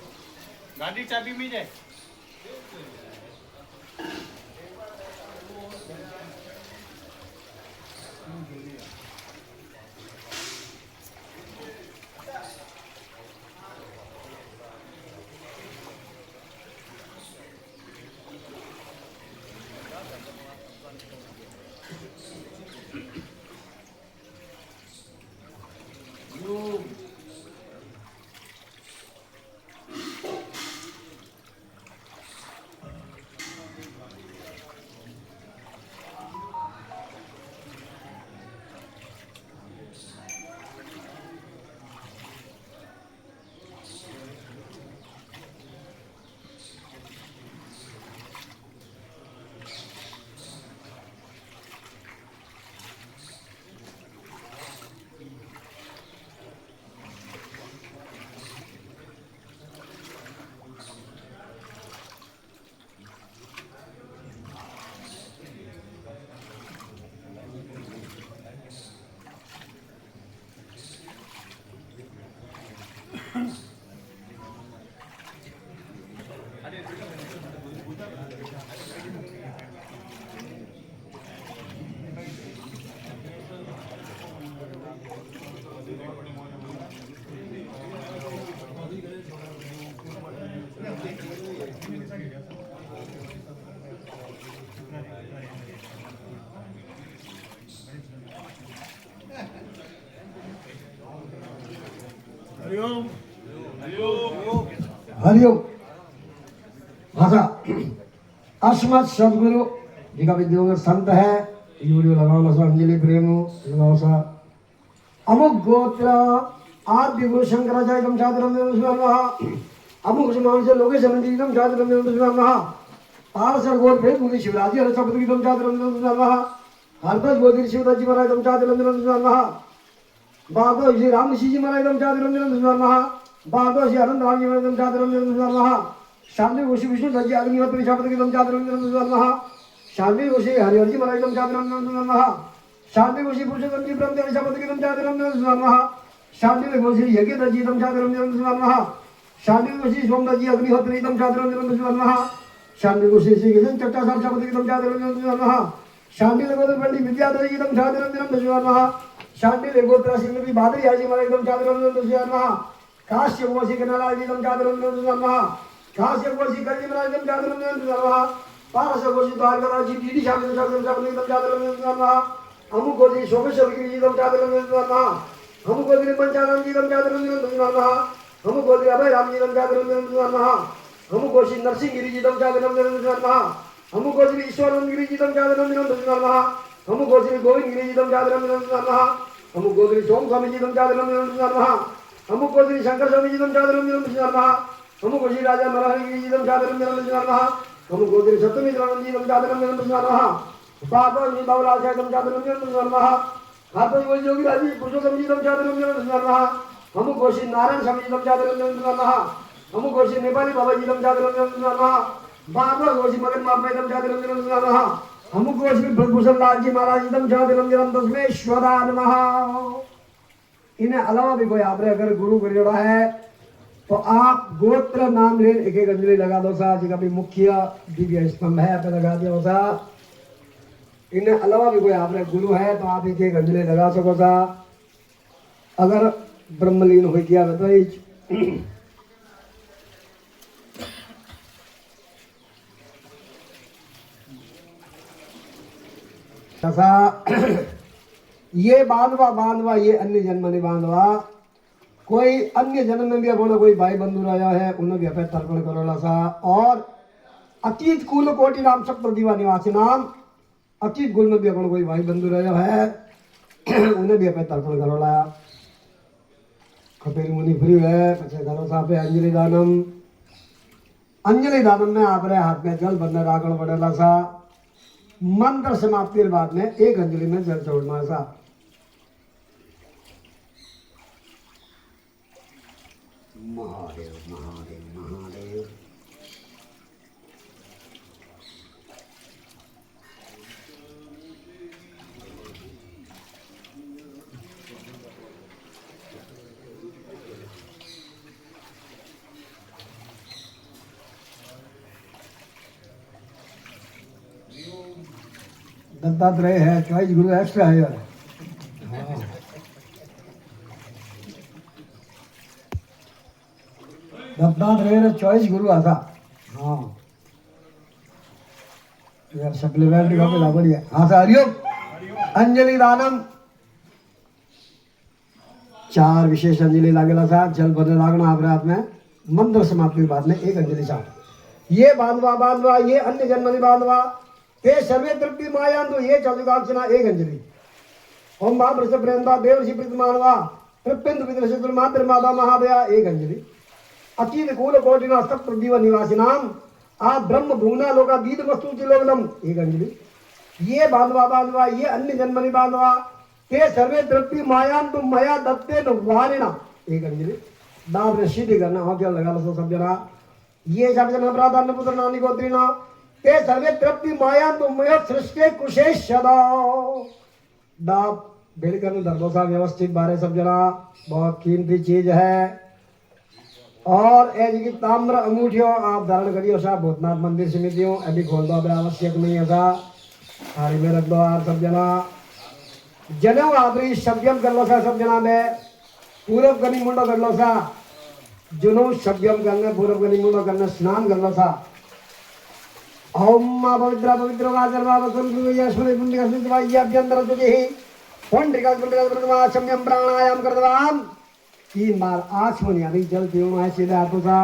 गाड़ी चाबी में जाए हरिओम हरिओम हरिओम भाषा अस्मत् सदगुरु जी का विद्यों संत है यूरियो लगाओ सा अंजलि प्रेम लगाओ सा अमुक गोत्र आद्य गुरु शंकराचार्य कम चातुरम अमुक समान से लोके समंदी कम चातुरम पारसर गोत्र पे मुनि शिवराजी हर शब्द की कम चातुरम हरदस गोत्र शिवराजी महाराज कम चातुरम बाबा श्री राम ऋषि जी महाराज कम चातुरम बाबा श्री अनंत राम जी महाराज कम चातुरम शामली ऋषि विष्णु दज्जी अग्निहोत्री शब्द की कम चातुरम शामली ऋषि हरिहर जी महाराज कम चातुरम शांति ऋषि पुरुषोत्तम जी ब्रह्म शब्द की कम चातुरम शांति ऋषि यज्ञ दज्जी कम चातुरम शांति ऋषि सोमदज्जी अग्निहोत्री कम चातुरम शांति ऋषि श्री कृष्ण चट्टासार शब्द की कम चातुरम शांति गोत्र पंडित विद्याधरी कम चातुरम शांति गोत्र श्रीमती बादरी हाजी महाराज कम चातुरम काश्य वशी कनाला जी कम चातुरम काश्य वशी कली महाराज कम चातुरम पारस वशी द्वारका जी दीदी शांति शब्द कम चातुरम अमुक गोत्री सोमेश्वर गिरी जी कम चातुरम अमुक गोत्री पंचानंद जी कम चातुरम अमुक गोत्री अभय राम जी कम चातुरम अमुक गोत्री नरसिंह गिरी जी कम चातुरम अमुक गोत्री ईश्वरन गिरी जी कम चातुरम अमुक गोत्री गोविंद गिरी जी कम चातुरम अमुक गोत्री सोम स्वामी जी कम चातुरम अमुक गोत्री शंकर स्वामी जी कम चातुरम अमुक गोत्री राजा मरहरि गिरी जी कम चातुरम अमुक गोत्री सप्तमी जी कम चातुरम बाबा जी बाबला से कम चातुरम हाथ में योगी राजी पुरुषोत्तम जी कम चातुरम हम गोशी नारायण स्वामी जी कम चातुरम हम गोशी नेपाली बाबा जी कम चातुरम बाबा गोशी मगन मापे कम चातुरम हम गोशी भूषण लाल जी महाराज जी कम चातुरम तस्मेश्वरा नमः। इन्हें अलावा भी कोई आपने अगर गुरु करेड़ा है तो आप गोत्र नाम ले एक एक अंजलि लगा दो सा जी का भी मुख्य दिव्य स्तंभ है पे लगा दिया सा। इन्हें अलावा भी कोई आपने गुरु है तो आप एक एक अंजलि लगा सको सा। अगर ब्रह्मलीन हो गया तो ऐसा ये बांधवा ये अन्य जन्म नहीं बांधवा कोई अन्य जन्म में भी अपना कोई भाई बंधु रहा है उन्हें भी अपने तर्पण करो सा। और अतीत कुल कोटि नाम सप्त दीवा निवासी नाम अतीत कुल में भी अपना कोई भाई बंधु रहा है उन्हें भी अपने तर्पण करो ला। कपिल मुनि फ्री है पचे करो सा पे अंजलि दानम में आप हाथ में जल बंद रागण पड़ेला सा। मंत्र समाप्ति के बाद में एक अंजलि में जल छोड़ना सा। महादेव महादेव महादेव दत्तात्रेय है, चॉइस गुरु एक्स्ट्रा है यार। हाँ। दत्तात्रेय ने चॉइस गुरु आता। हाँ यार सप्लीमेंट का भी लागू है। हाँ सर हरिओम। अंजलि दानम 4 विशेष अंजलि लागेला सा जल भरने लागना आपरे हाथ में मंत्र समाप्ति के बाद में 1 अंजलि सा ये बांधवा ये अन्य जन्मनि बांधवा ते सर्वे तृप्ति मायांतु ये चतुर्गाक्षना 1 अंजलि ओम महापुरुष प्रेमदा देवर्षि प्रीतमानवा तृप्यंत विद्रशतुल मात्र माता महादया 1 अंजलि अचित कूल कोटिना सप्तदीव निवासिनाम आ ब्रह्म भूना लोका दीद वस्तु चिलोगलम 1 अंजलि ये बांधवा ये अन्य जन्मनि बांधवा ते सर्वे तृप्ति मायांतु मया दत्ते वारिणा 1 अंजलि दान सिद्धि करना हो क्या लगा लो सब जना ये सब जना प्राधान्य पुत्र नानी गोत्रीना ते सर्वे तृप्ति मायांतु मया सृष्टि कुशेष सदा दा बिल्कुल दर्दोसा व्यवस्थित बारे सब जना बहुत कीमती चीज है और ऐसी की ताम्र अंगूठियों आप धारण करियो सा भूतनाथ मंदिर समितियों अभी खोल दो अभी आवश्यक नहीं है सा थाली में रख दो आप सब जना जनव आदरी शब्दम कर लो सा सब जना में पूरब गनी मुंडो कर लो सा जुनो शब्दम करने पूरब गनी मुंडो करने स्नान कर लो सा ओम पवित्र वाचर्वा वसुंधु यशमनि पुण्य स्मितवा यभ्यंतर तुझे पुंडरिका पुंडरिका शम्यम प्राणायाम करदवाम 3 बार आचमन यानी जल पीना है सीधे हाथों सा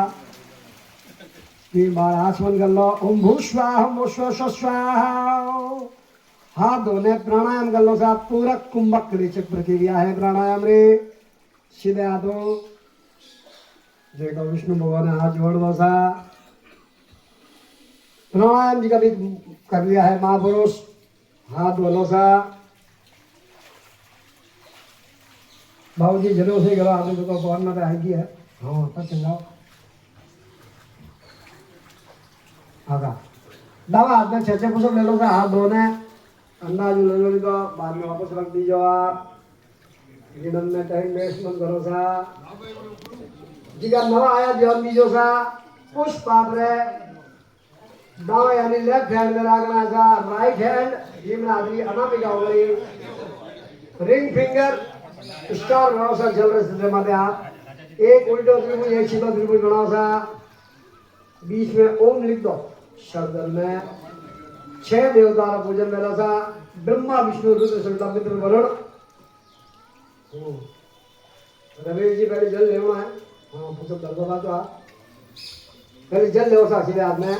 3 बार आचमन कर लो ओम भूस्वाहा ओम स्वस्वाहा हाथ धोने प्राणायाम कर लो सा पूरा कुंभक रेचक प्रक्रिया है प्राणायाम रे सीधे हाथों जय तो विष्णु भगवान ने हाथ जोड़ दो सा प्राणायाम जी का भी कर लिया है महापुरुष हाथ धो लो सा बाबू जी जरूर से करो आपने तो कौन ना आएगी है हाँ तब चलाओ आगा दवा हाथ में 6 पुशअप ले लो सा हाथ धोने अंदाज ले लो तो बाद में वापस रख दीजिए आप गिनन में टाइम वेस्ट मत करो सा जी का नवा आया ध्यान दीजिए सा पुष्प पापरे दावा यानी लेफ्ट हैंड में रखना सा राइट हैंड हिमनाद्री अनामिका हो गई रिंग फिंगर स्टार बनाओ सा जल रहे सिद्धे माते आप एक उल्टो त्रिभुज एक सीधा त्रिभुज बनाओ सा बीच में ओम लिख दो शब्द में 6 देवता का पूजन मेरा सा ब्रह्मा विष्णु रुद्र सविता मित्र वरुण रमेश जी पहले जल लेना है हाँ पुस्तक कर दो तो आप पहले जल ले सा सीधे हाथ में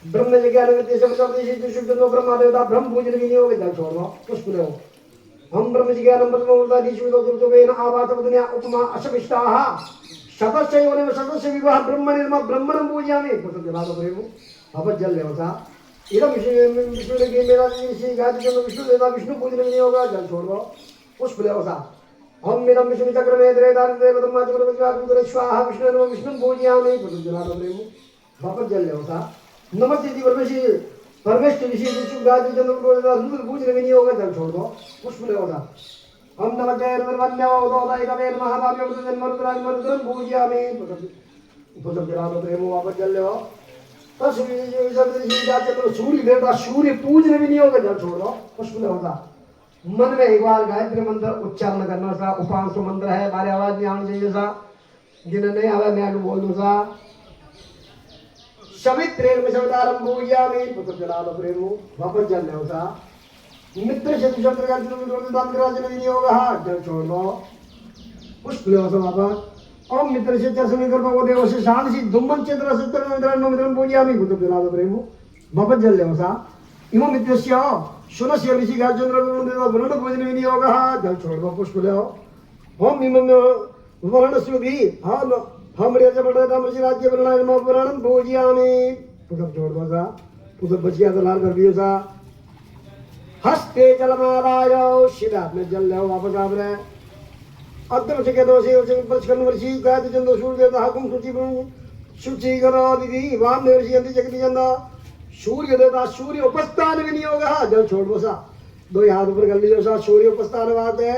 ब्रह्म जी के अनुमति से ब्रह्मा देवता ब्रह्म पूजन भी नहीं होगा जल छोड़ दो पुष्प ले हम ब्रह्म जी के ब्रह्म आवास दुनिया उपमा अशविष्टाः सदस्य योनि सदस्य विवाह ब्रह्म निर्मा ब्रह्मणं पूजयामि पुस्तक जला दो प्रेम अब जल ले सा इधर विष्णु ने मेरा ऋषि गायत्री जन्म विष्णु देवता विष्णु पूजन भी नहीं होगा जल छोड़ दो पुष्प ले सा हम मिदम विष्णु चक्र में द्रेदान देवतम चक्र विद्वान स्वाहा विष्णु नमः विष्णु पूजयामि पुस्तक जला दो प्रेम वापस जल ले सा नमस्ते जी परमेश्वर ऋषि विष्णु गायत्री जन्म रुद्र पूजन भी नहीं होगा जल छोड़ दो पुष्प ले सा हम नमः रुद्रवन्य उदोदय कवे महाभाव्य जन्म रुद्राज रुद्रं पूजयामि पुस्तक जला दो प्रेम वापस जल ले सूर्य देवता सूर्य पूजन भी नहीं होगा जल छोड़ दो पुष्प ले सा मन में एक बार गायत्री मंत्र उच्चारण करना सा उपांश मंत्र है हमारे आवाज में आना चाहिए सा जिन्हें नहीं आवाज मैं आगे बोल दूं सा सवित्रेण में सवितारं पूजयामि पुस्तक जला दो प्रेम वापस जल ले सा मित्र से शब्द का दान कराजन भी नहीं होगा जल छोड़ दो पुष्प ले सा वापस ओम मित्र से चर्चा कर दो देव से शांत सी दुम्मन चित्र चित्र मित्रन मित्रन पूजयामि पुस्तक जला दो प्रेम वापस जल ले सा इमो मित्रस्य सुनस्य ऋषि गायचंद्र वरुण पूजन भी नहीं होगा जल छोड़ दो पुष्प ले ओम इमम वरुणस्य भी हम रे जब राम ऋषि राज्य वर्णाय नमः वरुणं पूजयामि पुस्तक छोड़ दो सा पुस्तक बचिया तो लाल कर दियो सा हस्ते जलमादाय सीधा में जल ले वापस आप रे अद्र से के दोषी और पचकन वर्षी गायत्री चंद्र सूर्य देवता हाकुम शुचि करो दीदी वाम देवर्षि अंति जगति चंदा सूर्य देवता सूर्य उपस्थान भी नहीं होगा जल छोड़ दो सा 2 हाथ ऊपर कर लीजिए सा सूर्य उपस्थान बात है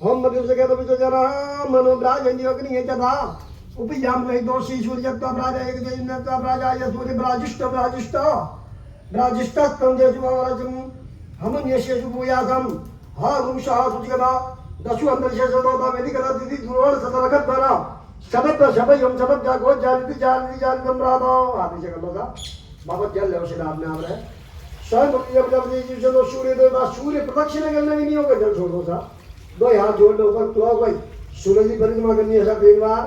हम मध्य से कहते विचो जरा मनोब्राज हिंदी अग्नि है जदा उपयाम रही दोषी सूर्य जत्ता ब्राज एक जन्नता ब्राज आय सूर्य ब्राजिष्ट ब्राजिष्ट ब्राजिष्ट तम जय शिवाराजम हम यश्य सुभूयासम हा रुषा सुचिगता दशु अंतरिक्षसदोता वेदिकता दिति दुरोण सतरकत द्वारा शब्द शबयम शब्द जागो जालिति जालिति जालितम राधा आदि से कर लो सा बाबा जल ले उसे आपने आप रहे स्वयं प्रति जो सूर्य देवता सूर्य प्रदक्षिणा करने भी नहीं होगा जल छोड़ दो सा दो हाथ जोड़ लो ऊपर क्लॉक वाइज सूरज की परिक्रमा करनी है सब एक बार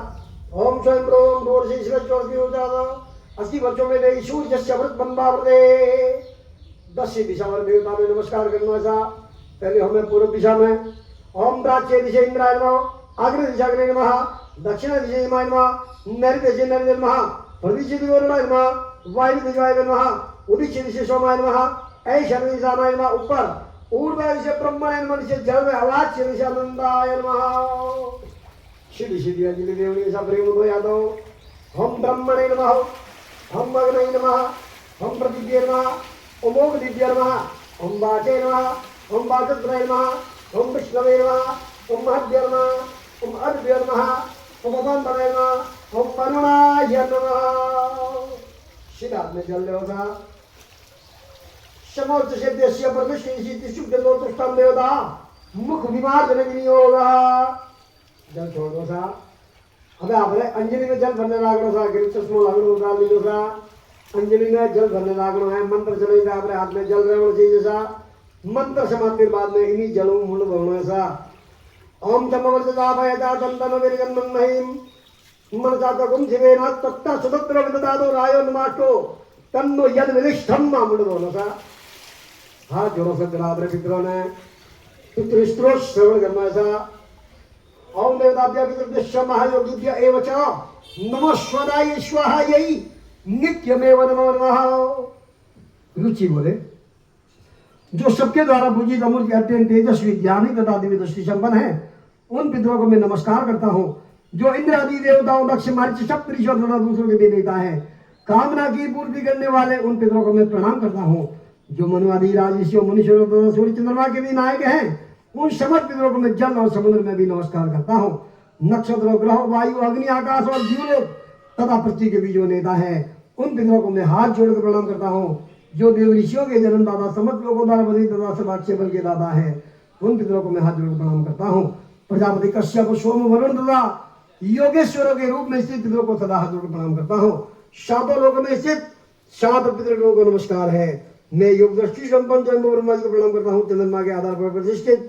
ओम स्वयं प्रोम डोर से इसमें चौथ की हो जाता 80 वर्षों में नहीं सूर्य शब्द बंबा वर्दे 10 दिशा में देवता में नमस्कार करना सा पहले हमें पूर्व दिशा में ओम प्राच्य दिशा इंद्राय नमः अग्नि दिशा अग्नि नमः दक्षिण दिशा यमाय नमः नैऋत्य दिशा नैऋत्य नमः प्रदिशा दिशा वरुणाय नमः वायु दिशा वायवे नमः उदिश दिशा सोमाय नमः ऐशान्य दिशा नाय नमः ऊपर ऊर्ध्व दिशा ब्रह्माय नमः दिशा जल में अवाच्य दिशा नंदाय नमः सिद्धि सिद्धि अजलि देवनी सब प्रेम हो यादव हम ब्रह्मणे नमः हम अग्नये नमः हम प्रतिद्ये नमः ओम दिव्य नमः ओम वाचे नमः ओम वाचत्रय नमः ओम विष्णवे नमः ओम महद्य नमः ओम अद्भ्य नमः ओम अमंतरे नमः ओम करुणाय नमः शिरात में जल देवता समोच्च सिद्धस्य प्रतिष्ठिति शुद्ध लोचष्टम देवता मुख विमार्जन विनियोगा जल छोड़ दो सा अब आपने अंजलि में जल भरने लागनो सा गिर चश्मो लागनो सा लीलो सा अंजलि में जल भरने लागनो है मंत्र चलेगा आपने हाथ में जल रहना चाहिए सा मंत्र समाप्ति के बाद में इन्हीं जलों मुंड भरना सा ओम तमवर्तता भयता दंतन विरजन्मं महिम मन जाता गुम शिवेना तत्ता सुदत्र विददादो रायो नमाष्टो तन्नो यद विलिष्ठम मुंड भरना सा हाथ जोड़ो से बिरादर पितरों ने पितृस्त्रोत श्रवण करना सा ओम देवताभ्य पितृभ्य महायोगिभ्य एव च नमः स्वदाय स्वाहायै नित्यमेव नमो नमः रुचि बोले जो सबके द्वारा पूजित अमूल्य अत्यंत तेजस्वी ज्ञानी तथा दिव्य दृष्टि संपन्न है उन पितरों को मैं नमस्कार करता हूँ जो इंद्र आदि देवताओं दक्ष मार्च सप्तऋषियों तथा दूसरों के भी देता है कामना की पूर्ति करने वाले उन पितरों को मैं प्रणाम करता हूँ जो मनु आदि राजर्षियों मुनीश्वरों तथा सूर्य चंद्रमा के भी नायक हैं उन समस्त पितरों को मैं जल और समुद्र में भी नमस्कार करता हूँ नक्षत्रों ग्रह वायु अग्नि आकाश और जीवलोक तथा पृथ्वी के भी जो नेता है उन पितरों को मैं हाथ जोड़कर प्रणाम करता हूँ जो देव ऋषियों के जन्मदाता समस्त लोगों द्वारा बनी तथा समाक्षे बल के दाता है उन पितरों को मैं हाथ जोड़कर प्रणाम करता हूँ प्रजापति कश्यप सोम वरुण तथा योगेश्वरों के रूप में स्थित पितरों को सदा हाथ जोड़कर प्रणाम करता हूँ सातों लोगों में स्थित 7 पितरों को नमस्कार है मैं योग दृष्टि संपन्न स्वयं ब्रह्मा जी को प्रणाम करता हूँ चंद्रमा के आधार पर प्रतिष्ठित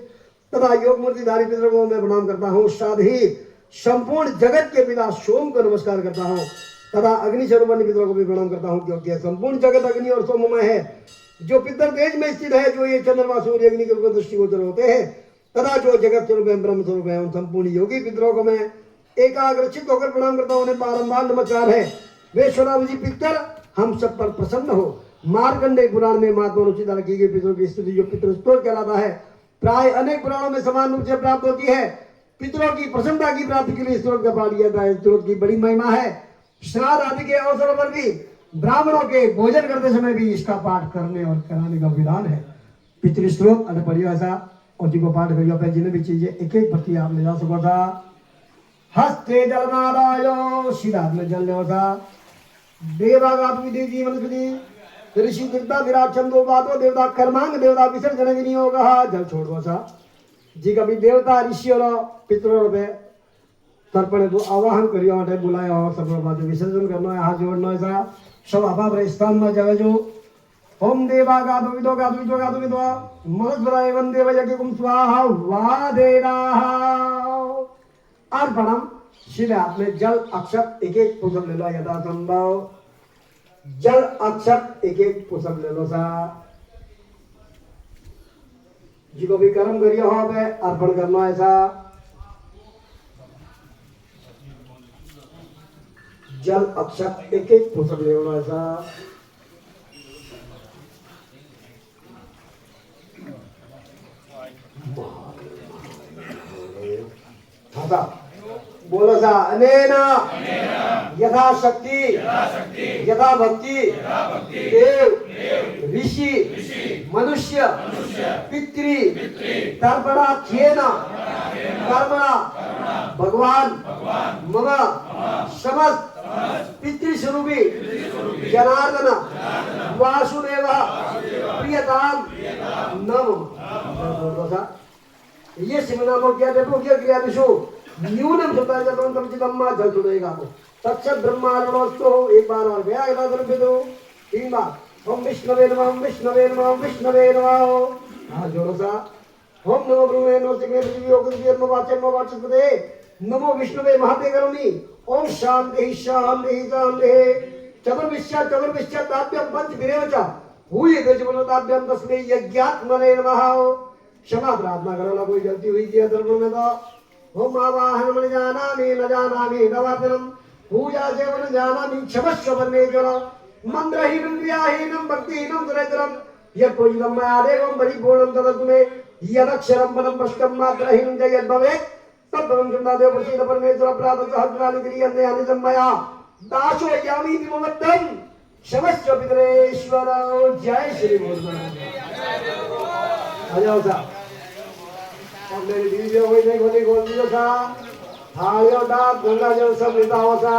तथा योग मूर्तिधारी पितरों को मैं प्रणाम करता हूँ साथ ही संपूर्ण जगत के पिता सोम को नमस्कार करता हूँ तथा अग्नि स्वरूप पितरों को भी प्रणाम करता हूँ क्योंकि संपूर्ण जगत अग्नि और सोममय है जो पितर तेज में स्थित है जो ये चंद्रमा सूर्य अग्नि के रूप में दृष्टिगोचर होते हैं तथा जो जगत स्वरूप है ब्रह्म स्वरूप है उन संपूर्ण योगी पितरों को मैं एकाग्रचित होकर प्रणाम करता हूँ उन्हें बारंबार नमस्कार है वे स्वराम जी पितर हम सब पर प्रसन्न हो मार्कंडेय पुराण में महात्मा रुचि द्वारा की गई पितरों की स्तुति जो पितृ स्तोत्र कहलाता है प्राय अनेक पुराणों में समान रूप से प्राप्त होती है पितरों की प्रसन्नता की प्राप्ति के लिए स्तोत्र का पाठ किया जाता है स्तोत्र की बड़ी महिमा है श्राद्ध आदि के अवसरों पर भी ब्राह्मणों के भोजन करते समय भी इसका पाठ करने और कराने का विधान है पितृश्लोक अगर पढ़ियो ऐसा और जिनको पाठ करियो पे जिन्हें भी चीजें एक एक प्रति आप ले जा सको था हस्ते जलमादायो शिरात में जल ले था देवागात विधि जीवन विधि ऋषि देवता विराट चंदो बातो देवता कर्मांग देवता विसर्जन विनियोग जल छोड़ो सा जी कभी देवता ऋषि और पितरों पे तर्पण को आवाहन करियो माटे बुलाया और सब बात विसर्जन करना है हाथ जोड़ना ऐसा सब आप स्थान में जगह जो ओम देवा गादो विदो विदो मनस्वरा एवं देव यज्ञकुम स्वाहा वादेना अर्पणम सीधे हाथ में जल अक्षत एक एक पुष्प ले लो यथा संभव जल अक्षत एक एक पुष्प ले लो सा जिको भी कर्म करियो हो बे अर्पण करना ऐसा जल अक्षत एक एक पुष्प ले लो ऐसा बोलो सा अनेना यथा शक्ति यथा भक्ति देव ऋषि मनुष्य पितृ तर्पणाख्येन कर्मणा भगवान मम समस्त पितृस्वरूपी जनार्दन वासुदेव प्रियताम नमः। ये सिमनामो क्या देखो क्या क्रिया दिशो न्यूनम शब्द जब तम चिदम्मा जल चुड़ेगा तो तत्सत ब्रह्मांडोस्तो एक बार और गया एक बार फिर दो तीन बार ओम विष्णवे नमः ओम विष्णवे नमः ओम विष्णवे नमः। हाँ जोरो सा ओम नमो ब्रह्मणे नमो सिंहे पृथ्वी योग नमो वाचे नमो वाचस्पते नमो विष्णवे महाते करोमि ओम शांति शांति शांति चतुर्विश्य ताभ्यं पंच विरेवच हुई गजमनोताभ्यं तस्मै यज्ञात्मने नमः। क्षमा प्रार्थना करो ना कोई गलती हुई किया धर्म में तो ओम आवाहनम न जानामि नवार्दनम पूजा सेवन जानामि क्षमस्व परमेश्वर मंत्रहीनं क्रियाहीनं भक्तिहीनं दुरैतरम यत्पूजितं मया देवं परिपूर्णं तदस्तु मे यदक्षरं पदं स्पष्टं मात्रहीनं च यद्भवेत् तद्भवं चिन्तादेव प्रसीद परमेश्वर प्रातः सहस्राणि क्रियन्ते अनितं मया दासो यामीति ममत्तं क्षमस्व पितरेश्वर। जय श्री आ जाओ सा और मेरी बीवी हुई नहीं खोली खोल दियो सा थालियों डाक गंगा जल सब लेता हो सा